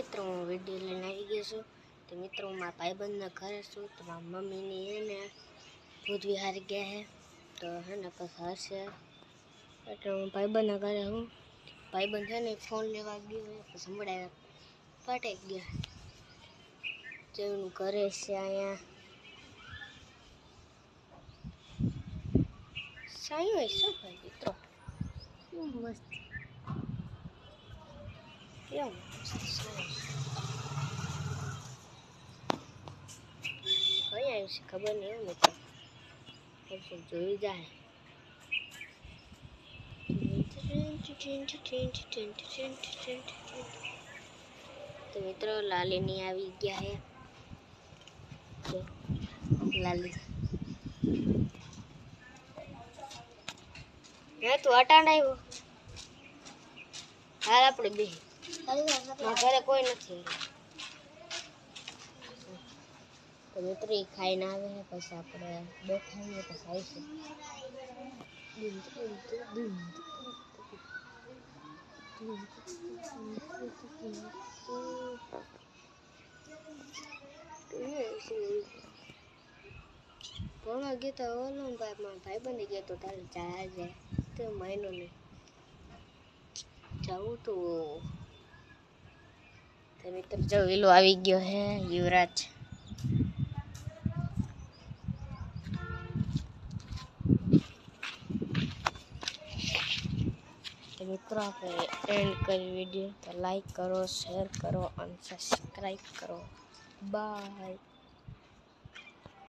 મિત્રો હું વિડીયો લઈને આવી ગયો છું તો મિત્રો હું મારા ભાઈબંધના ઘરે છું તો મારા મમ્મીની એને દૂધ વિહારી ગયા હે તો હે ને પછી હશે એટલે હું ભાઈબંધના ઘરે હું ભાઈબંધ છે ને ફોન લેવા ગયો હોય પછી સંભળાય ફાટી ગયા જેનું ઘરે છે અહીંયા સાયું હોય શું ભાઈ મિત્રો મસ્ત કેમ કઈ આવ્યું છે ખબર નહીં મિત્રો પછી જોઈ જાય તો મિત્રો લાલીની આવી ગયા હે લાલી હે તું અટાણ આવ્યો હાલ આપણે બે ઘરે કોઈ નથી તો મિત્રો એ ખાઈને આવે છે પછી આપણે બેઠાઈએ પછી આવીશું ભણવા ગયો તો ઓલો ભાઈબંધી ગયો તો તારે જાય તો મહિનો નહીં જવું તો મિત્ર જો વિલો આવી ગયો હે યુવરાજ તો મિત્રો આપણે એન્ડ કરી વિડીયો તો લાઈક કરો શેર કરો અને સબસ્ક્રાઈબ કરો બાય